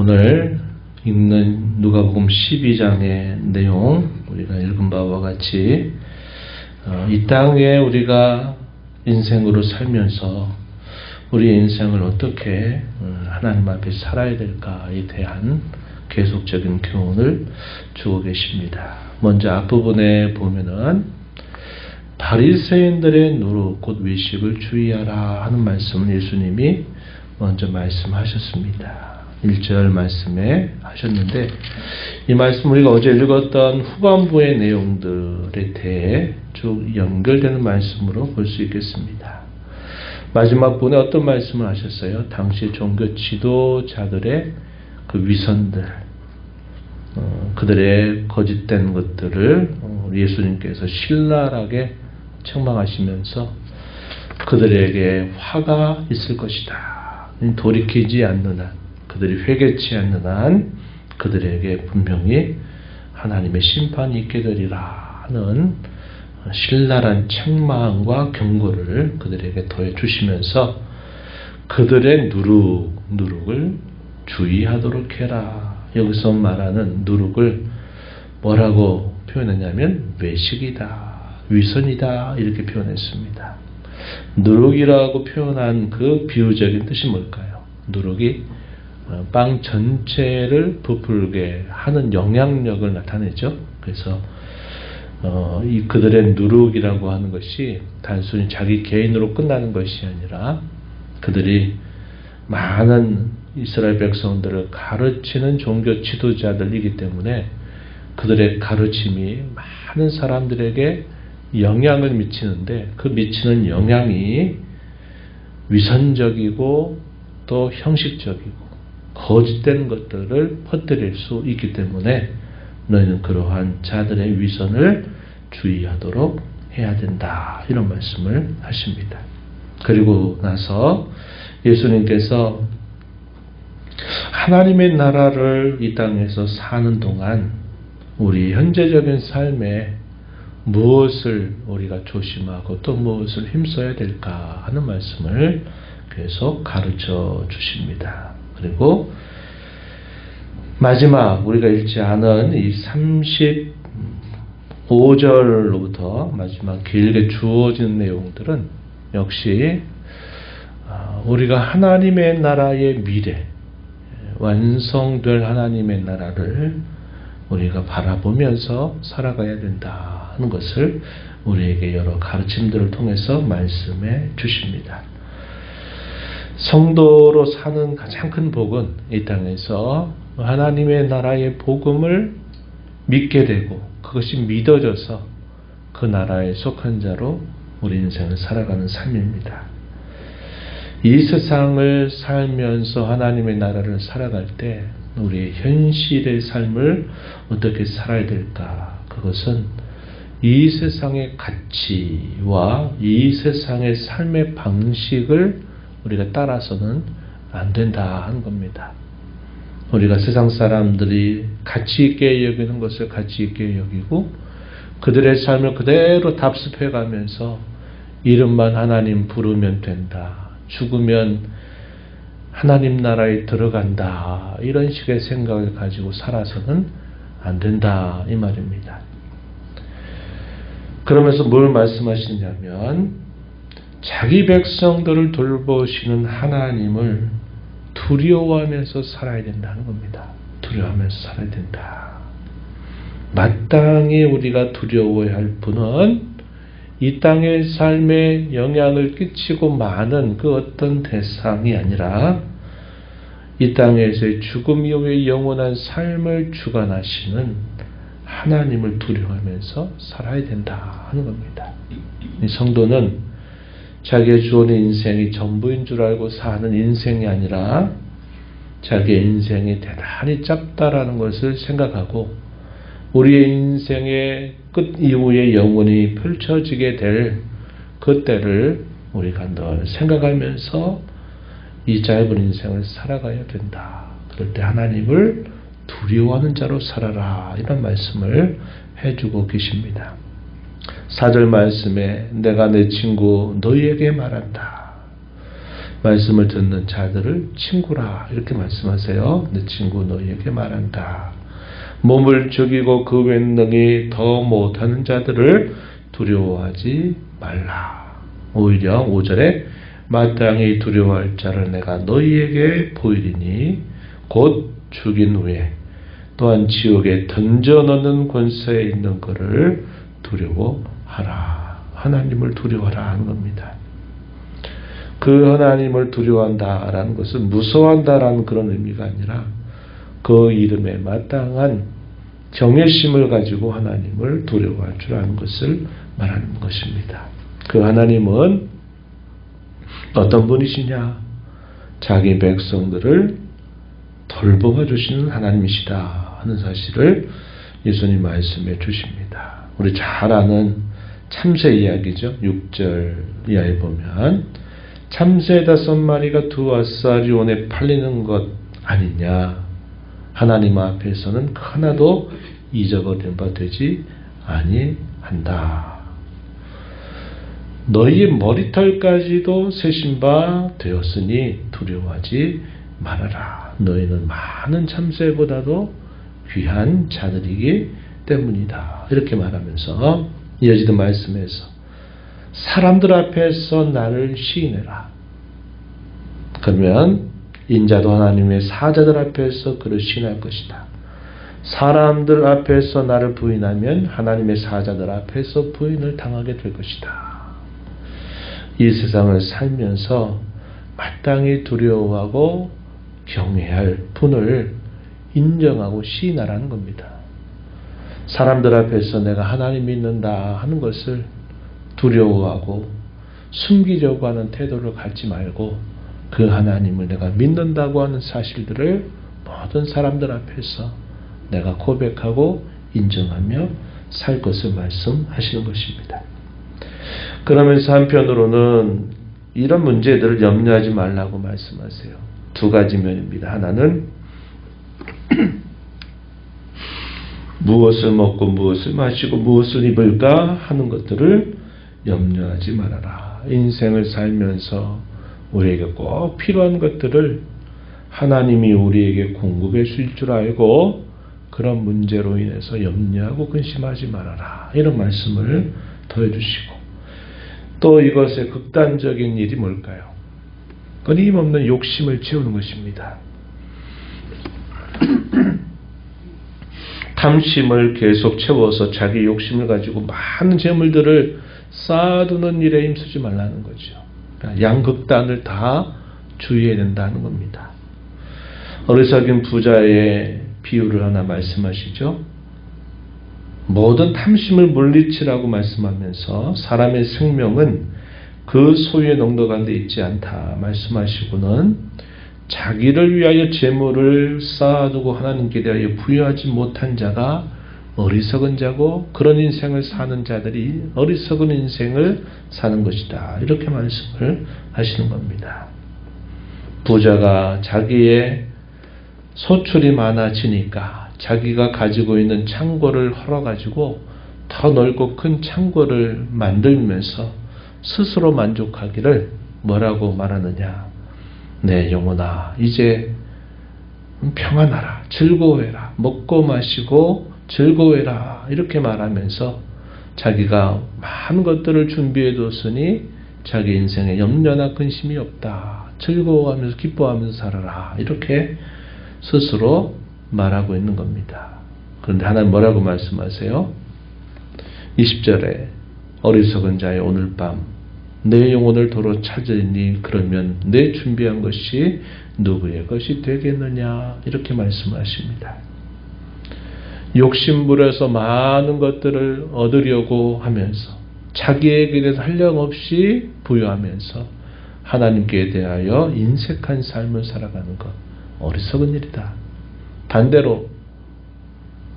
오늘 읽는 누가복음 12장의 내용, 우리가 읽은 바와 같이 이 땅에 우리가 인생으로 살면서 우리의 인생을 어떻게 하나님 앞에 살아야 될까에 대한 계속적인 교훈을 주고 계십니다. 먼저 앞부분에 보면은 바리새인들의 누룩 곧 외식을 주의하라 하는 말씀을 예수님이 먼저 말씀하셨습니다. 1절 말씀에 하셨는데, 이 말씀 우리가 어제 읽었던 후반부의 내용들에 대해 쭉 연결되는 말씀으로 볼 수 있겠습니다. 마지막 부분에 어떤 말씀을 하셨어요? 당시 종교 지도자들의 그 위선들, 그들의 거짓된 것들을 예수님께서 신랄하게 책망하시면서 그들에게 화가 있을 것이다. 돌이키지 않는 한, 그들이 회개치 않는 한 그들에게 분명히 하나님의 심판이 있게 되리라 하는 신랄한 책망과 경고를 그들에게 더해 주시면서 그들의 누룩을 주의하도록 해라. 여기서 말하는 누룩을 뭐라고 표현했냐면 외식이다, 위선이다 이렇게 표현했습니다. 누룩이라고 표현한 그 비유적인 뜻이 뭘까요? 누룩이 빵 전체를 부풀게 하는 영향력을 나타내죠. 그래서 이 그들의 누룩이라고 하는 것이 단순히 자기 개인으로 끝나는 것이 아니라 그들이 많은 이스라엘 백성들을 가르치는 종교 지도자들이기 때문에 그들의 가르침이 많은 사람들에게 영향을 미치는데, 그 미치는 영향이 위선적이고 또 형식적이고 거짓된 것들을 퍼뜨릴 수 있기 때문에 너희는 그러한 자들의 위선을 주의하도록 해야 된다, 이런 말씀을 하십니다. 그리고 나서 예수님께서 하나님의 나라를 이 땅에서 사는 동안 우리 현재적인 삶에 무엇을 우리가 조심하고 또 무엇을 힘써야 될까 하는 말씀을 계속 가르쳐 주십니다. 그리고 마지막 우리가 읽지 않은 이 35절로부터 마지막 길게 주어진 내용들은 역시 우리가 하나님의 나라의 미래, 완성될 하나님의 나라를 우리가 바라보면서 살아가야 된다 하는 것을 우리에게 여러 가르침들을 통해서 말씀해 주십니다. 성도로 사는 가장 큰 복은 이 땅에서 하나님의 나라의 복음을 믿게 되고 그것이 믿어져서 그 나라에 속한 자로 우리 인생을 살아가는 삶입니다. 이 세상을 살면서 하나님의 나라를 살아갈 때 우리의 현실의 삶을 어떻게 살아야 될까? 그것은 이 세상의 가치와 이 세상의 삶의 방식을 우리가 따라서는 안 된다 하는 겁니다. 우리가 세상 사람들이 가치 있게 여기는 것을 가치 있게 여기고 그들의 삶을 그대로 답습해 가면서 이름만 하나님 부르면 된다, 죽으면 하나님 나라에 들어간다, 이런 식의 생각을 가지고 살아서는 안 된다 이 말입니다. 그러면서 뭘 말씀하시냐면 자기 백성들을 돌보시는 하나님을 두려워하면서 살아야 된다는 겁니다. 두려워하면서 살아야 된다. 마땅히 우리가 두려워해야 할 분은 이 땅의 삶에 영향을 끼치고 많은 그 어떤 대상이 아니라 이 땅에서의 죽음 이후의 영원한 삶을 주관하시는 하나님을 두려워하면서 살아야 된다 하는 겁니다. 이 성도는 자기의 주어진 인생이 전부인 줄 알고 사는 인생이 아니라 자기의 인생이 대단히 짧다라는 것을 생각하고 우리의 인생의 끝 이후에 영원히 펼쳐지게 될 그때를 우리가 늘 생각하면서 이 짧은 인생을 살아가야 된다. 그럴 때 하나님을 두려워하는 자로 살아라, 이런 말씀을 해주고 계십니다. 4절 말씀에 내가 내 친구 너희에게 말한다. 말씀을 듣는 자들을 친구라 이렇게 말씀하세요. 내 친구 너희에게 말한다. 몸을 죽이고 그 wen능이 더 못하는 자들을 두려워하지 말라. 오히려 5절에 마땅히 두려워할 자를 내가 너희에게 보이리니 곧 죽인 후에 또한 지옥에 던져 넣는 권세에 있는 것을 두려워하라. 하나님을 두려워하라 하는 겁니다. 그 하나님을 두려워한다라는 것은 무서워한다라는 그런 의미가 아니라 그 이름에 마땅한 경외심을 가지고 하나님을 두려워할 줄 아는 것을 말하는 것입니다. 그 하나님은 어떤 분이시냐? 자기 백성들을 돌보아 주시는 하나님이시다 하는 사실을 예수님 말씀해 주십니다. 우리 잘 아는 참새 이야기죠. 6절 이하에 보면 참새 5마리가 두 아사리온에 팔리는 것 아니냐. 하나님 앞에서는 하나도 잊어버린 바 되지 아니한다. 너희의 머리털까지도 세신 바 되었으니 두려워하지 말아라. 너희는 많은 참새보다도 귀한 자들이기 때문이다. 이렇게 말하면서 이어지는 말씀에서 사람들 앞에서 나를 시인해라. 그러면 인자도 하나님의 사자들 앞에서 그를 시인할 것이다. 사람들 앞에서 나를 부인하면 하나님의 사자들 앞에서 부인을 당하게 될 것이다. 이 세상을 살면서 마땅히 두려워하고 경외할 분을 인정하고 시인하라는 겁니다. 사람들 앞에서 내가 하나님 믿는다 하는 것을 두려워하고 숨기려고 하는 태도를 갖지 말고 그 하나님을 내가 믿는다고 하는 사실들을 모든 사람들 앞에서 내가 고백하고 인정하며 살 것을 말씀하시는 것입니다. 그러면서 한편으로는 이런 문제들을 염려하지 말라고 말씀하세요. 두 가지 면입니다. 하나는 무엇을 먹고 무엇을 마시고 무엇을 입을까 하는 것들을 염려하지 말아라. 인생을 살면서 우리에게 꼭 필요한 것들을 하나님이 우리에게 공급해 줄 줄 알고 그런 문제로 인해서 염려하고 근심하지 말아라. 이런 말씀을 더해주시고 또 이것의 극단적인 일이 뭘까요? 끊임없는 욕심을 채우는 것입니다. 탐심을 계속 채워서 자기 욕심을 가지고 많은 재물들을 쌓아두는 일에 힘쓰지 말라는 거죠. 양극단을 다 주의해야 된다는 겁니다. 어리석은 부자의 비유를 하나 말씀하시죠. 모든 탐심을 물리치라고 말씀하면서 사람의 생명은 그 소유의 농도 가운데 있지 않다 말씀하시고는 자기를 위하여 재물을 쌓아두고 하나님께 대하여 부여하지 못한 자가 어리석은 자고 그런 인생을 사는 자들이 어리석은 인생을 사는 것이다. 이렇게 말씀을 하시는 겁니다. 부자가 자기의 소출이 많아지니까 자기가 가지고 있는 창고를 헐어가지고 더 넓고 큰 창고를 만들면서 스스로 만족하기를 뭐라고 말하느냐. 내 영혼아 이제 평안하라. 즐거워해라. 먹고 마시고 즐거워해라. 이렇게 말하면서 자기가 많은 것들을 준비해 뒀으니 자기 인생에 염려나 근심이 없다. 즐거워하면서 기뻐하면서 살아라. 이렇게 스스로 말하고 있는 겁니다. 그런데 하나님 뭐라고 말씀하세요? 20절에 어리석은 자의 오늘 밤 내 영혼을 도로 찾으니 그러면 내 준비한 것이 누구의 것이 되겠느냐 이렇게 말씀하십니다. 욕심부려서 많은 것들을 얻으려고 하면서 자기에게 대해서 한량없이 부여하면서 하나님께 대하여 인색한 삶을 살아가는 것 어리석은 일이다. 반대로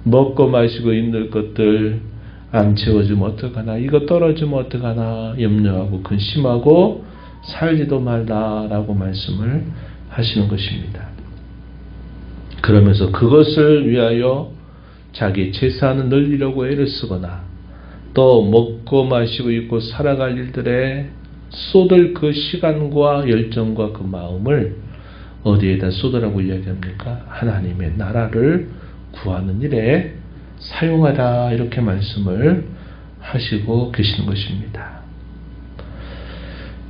먹고 마시고 입는 것들 안 채워주면 어떡하나 이거 떨어지면 어떡하나 염려하고 근심하고 살지도 말라라고 말씀을 하시는 것입니다. 그러면서 그것을 위하여 자기 재산을 늘리려고 애를 쓰거나 또 먹고 마시고 입고 살아갈 일들에 쏟을 그 시간과 열정과 그 마음을 어디에다 쏟으라고 이야기합니까? 하나님의 나라를 구하는 일에 사용하라, 이렇게 말씀을 하시고 계시는 것입니다.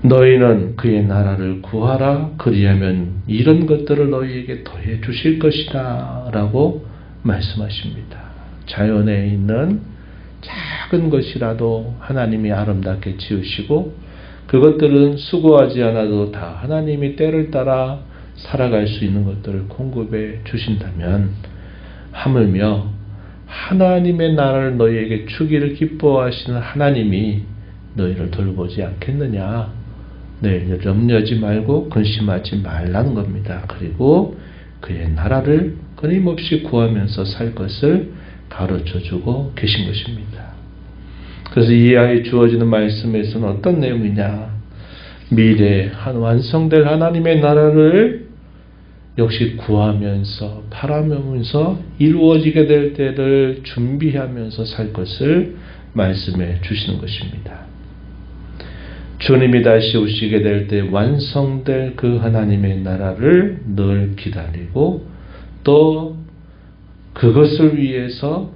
너희는 그의 나라를 구하라, 그리하면 이런 것들을 너희에게 더해 주실 것이다 라고 말씀하십니다. 자연에 있는 작은 것이라도 하나님이 아름답게 지으시고, 그것들은 수고하지 않아도 다 하나님이 때를 따라 살아갈 수 있는 것들을 공급해 주신다면, 하물며 하나님의 나라를 너희에게 주기를 기뻐하시는 하나님이 너희를 돌보지 않겠느냐. 너희를 염려하지 말고 근심하지 말라는 겁니다. 그리고 그의 나라를 끊임없이 구하면서 살 것을 가르쳐주고 계신 것입니다. 그래서 이하에 주어지는 말씀에서는 어떤 내용이냐, 미래에 완성될 하나님의 나라를 역시 구하면서 바라면서 이루어지게 될 때를 준비하면서 살 것을 말씀해 주시는 것입니다. 주님이 다시 오시게 될 때 완성될 그 하나님의 나라를 늘 기다리고, 또 그것을 위해서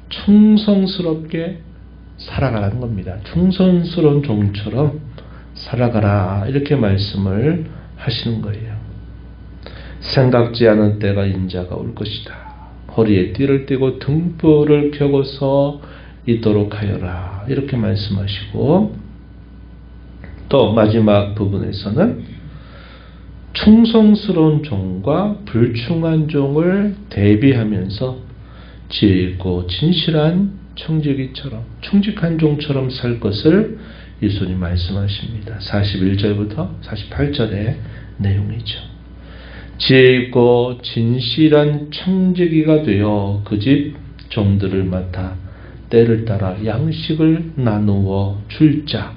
충성스럽게 살아가라는 겁니다. 충성스러운 종처럼 살아가라, 이렇게 말씀을 하시는 거예요. 생각지 않은 때가 인자가 올 것이다. 허리에 띠를 띠고 등불을 켜고서 있도록 하여라, 이렇게 말씀하시고, 또 마지막 부분에서는 충성스러운 종과 불충한 종을 대비하면서 지혜 있고 진실한 청지기처럼, 충직한 종처럼 살 것을 예수님 말씀하십니다. 41절부터 48절의 내용이죠. 지혜 있고 진실한 청지기가 되어 그 집 종들을 맡아 때를 따라 양식을 나누어 줄 자,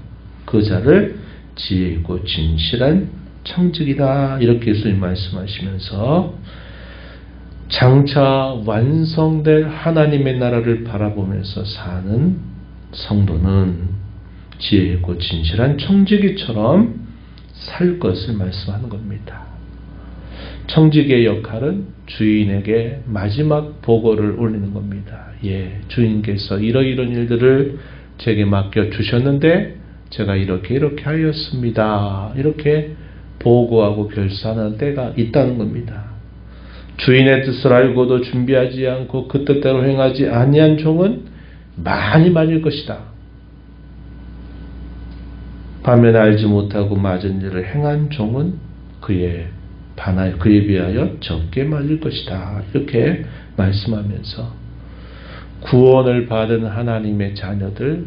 그 자를 지혜 있고 진실한 청지기다, 이렇게 예수님 말씀하시면서 장차 완성될 하나님의 나라를 바라보면서 사는 성도는 지혜 있고 진실한 청지기처럼 살 것을 말씀하는 겁니다. 청지기의 역할은 주인에게 마지막 보고를 올리는 겁니다. 예, 주인께서 이러이러한 일들을 제게 맡겨주셨는데 제가 이렇게 하였습니다, 이렇게 보고하고 결산하는 때가 있다는 겁니다. 주인의 뜻을 알고도 준비하지 않고 그 뜻대로 행하지 아니한 종은 많이 맞을 것이다. 반면에 알지 못하고 맞은 일을 행한 종은 그에 비하여 적게 맞을 것이다, 이렇게 말씀하면서 구원을 받은 하나님의 자녀들,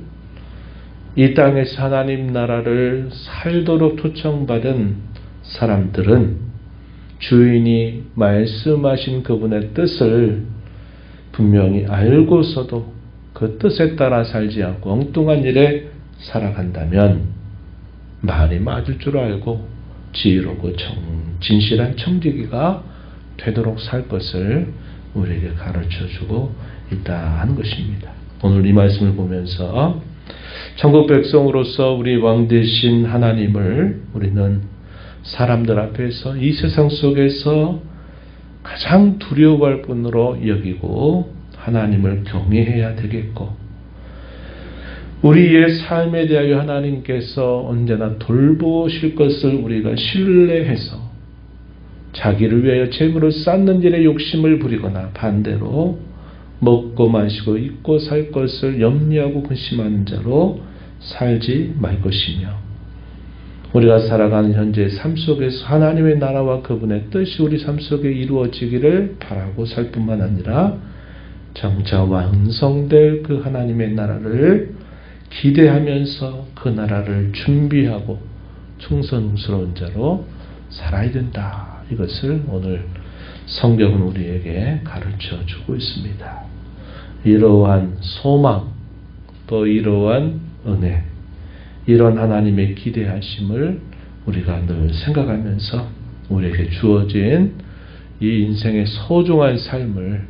이 땅에서 하나님 나라를 살도록 초청받은 사람들은 주인이 말씀하신 그분의 뜻을 분명히 알고서도 그 뜻에 따라 살지 않고 엉뚱한 일에 살아간다면 말이 맞을 줄 알고 지혜롭고 진실한 청지기가 되도록 살 것을 우리에게 가르쳐주고 있다 하는 것입니다. 오늘 이 말씀을 보면서 천국 백성으로서 우리 왕 되신 하나님을 우리는 사람들 앞에서 이 세상 속에서 가장 두려워할 분으로 여기고 하나님을 경외해야 되겠고, 우리의 삶에 대하여 하나님께서 언제나 돌보실 것을 우리가 신뢰해서 자기를 위하여 재물을 쌓는 일에 욕심을 부리거나 반대로 먹고 마시고 입고 살 것을 염려하고 근심하는 자로 살지 말 것이며, 우리가 살아가는 현재의 삶 속에서 하나님의 나라와 그분의 뜻이 우리 삶 속에 이루어지기를 바라고 살 뿐만 아니라 장차 완성될 그 하나님의 나라를 기대하면서 그 나라를 준비하고 충성스러운 자로 살아야 된다. 이것을 오늘 성경은 우리에게 가르쳐 주고 있습니다. 이러한 소망, 또 이러한 은혜, 이런 하나님의 기대하심을 우리가 늘 생각하면서 우리에게 주어진 이 인생의 소중한 삶을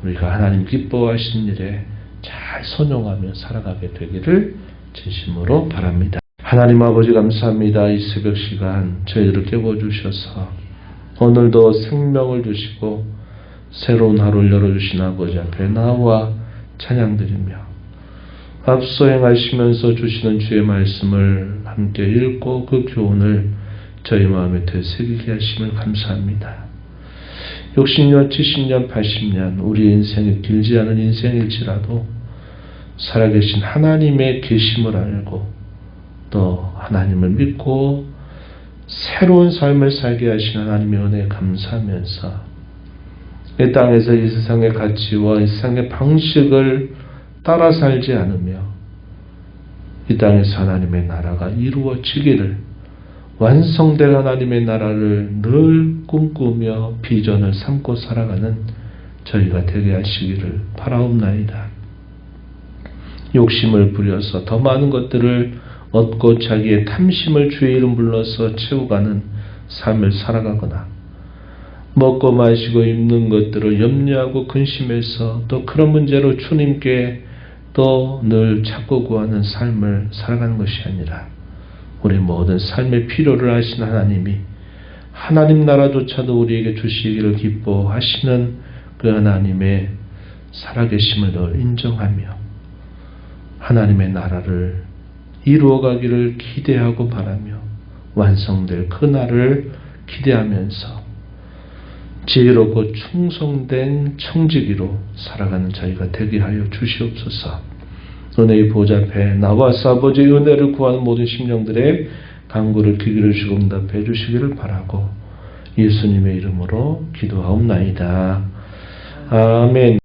우리가 하나님 기뻐하시는 일에 잘 선용하며 살아가게 되기를 진심으로 바랍니다. 하나님 아버지 감사합니다. 이 새벽 시간 저희들을 깨워주셔서 오늘도 생명을 주시고 새로운 하루를 열어주신 아버지 앞에 나와 찬양드리며 앞서 행하시면서 주시는 주의 말씀을 함께 읽고 그 교훈을 저희 마음에 되새기게 하심을 감사합니다. 60년, 70년, 80년 우리 인생이 길지 않은 인생일지라도 살아계신 하나님의 계심을 알고 또 하나님을 믿고 새로운 삶을 살게 하신 하나님의 은혜에 감사하면서 이 땅에서 이 세상의 가치와 이 세상의 방식을 따라 살지 않으며 이 땅에서 하나님의 나라가 이루어지기를 완성될 하나님의 나라를 늘 꿈꾸며 비전을 삼고 살아가는 저희가 되게 하시기를 바라옵나이다. 욕심을 부려서 더 많은 것들을 얻고 자기의 탐심을 주의 이름 불러서 채워가는 삶을 살아가거나 먹고 마시고 입는 것들을 염려하고 근심해서 또 그런 문제로 주님께 또 늘 찾고 구하는 삶을 살아가는 것이 아니라 우리 모든 삶의 필요를 아신 하나님이 하나님 나라조차도 우리에게 주시기를 기뻐하시는 그 하나님의 살아계심을 늘 인정하며 하나님의 나라를 이루어가기를 기대하고 바라며 완성될 그 날을 기대하면서 지혜롭고 충성된 청지기로 살아가는 저희가 되게 하여 주시옵소서. 은혜의 보좌 앞에 나와서 아버지의 은혜를 구하는 모든 심령들의 간구를 귀기를 주시고 응답해 주시기를 바라고 예수님의 이름으로 기도하옵나이다. 아멘.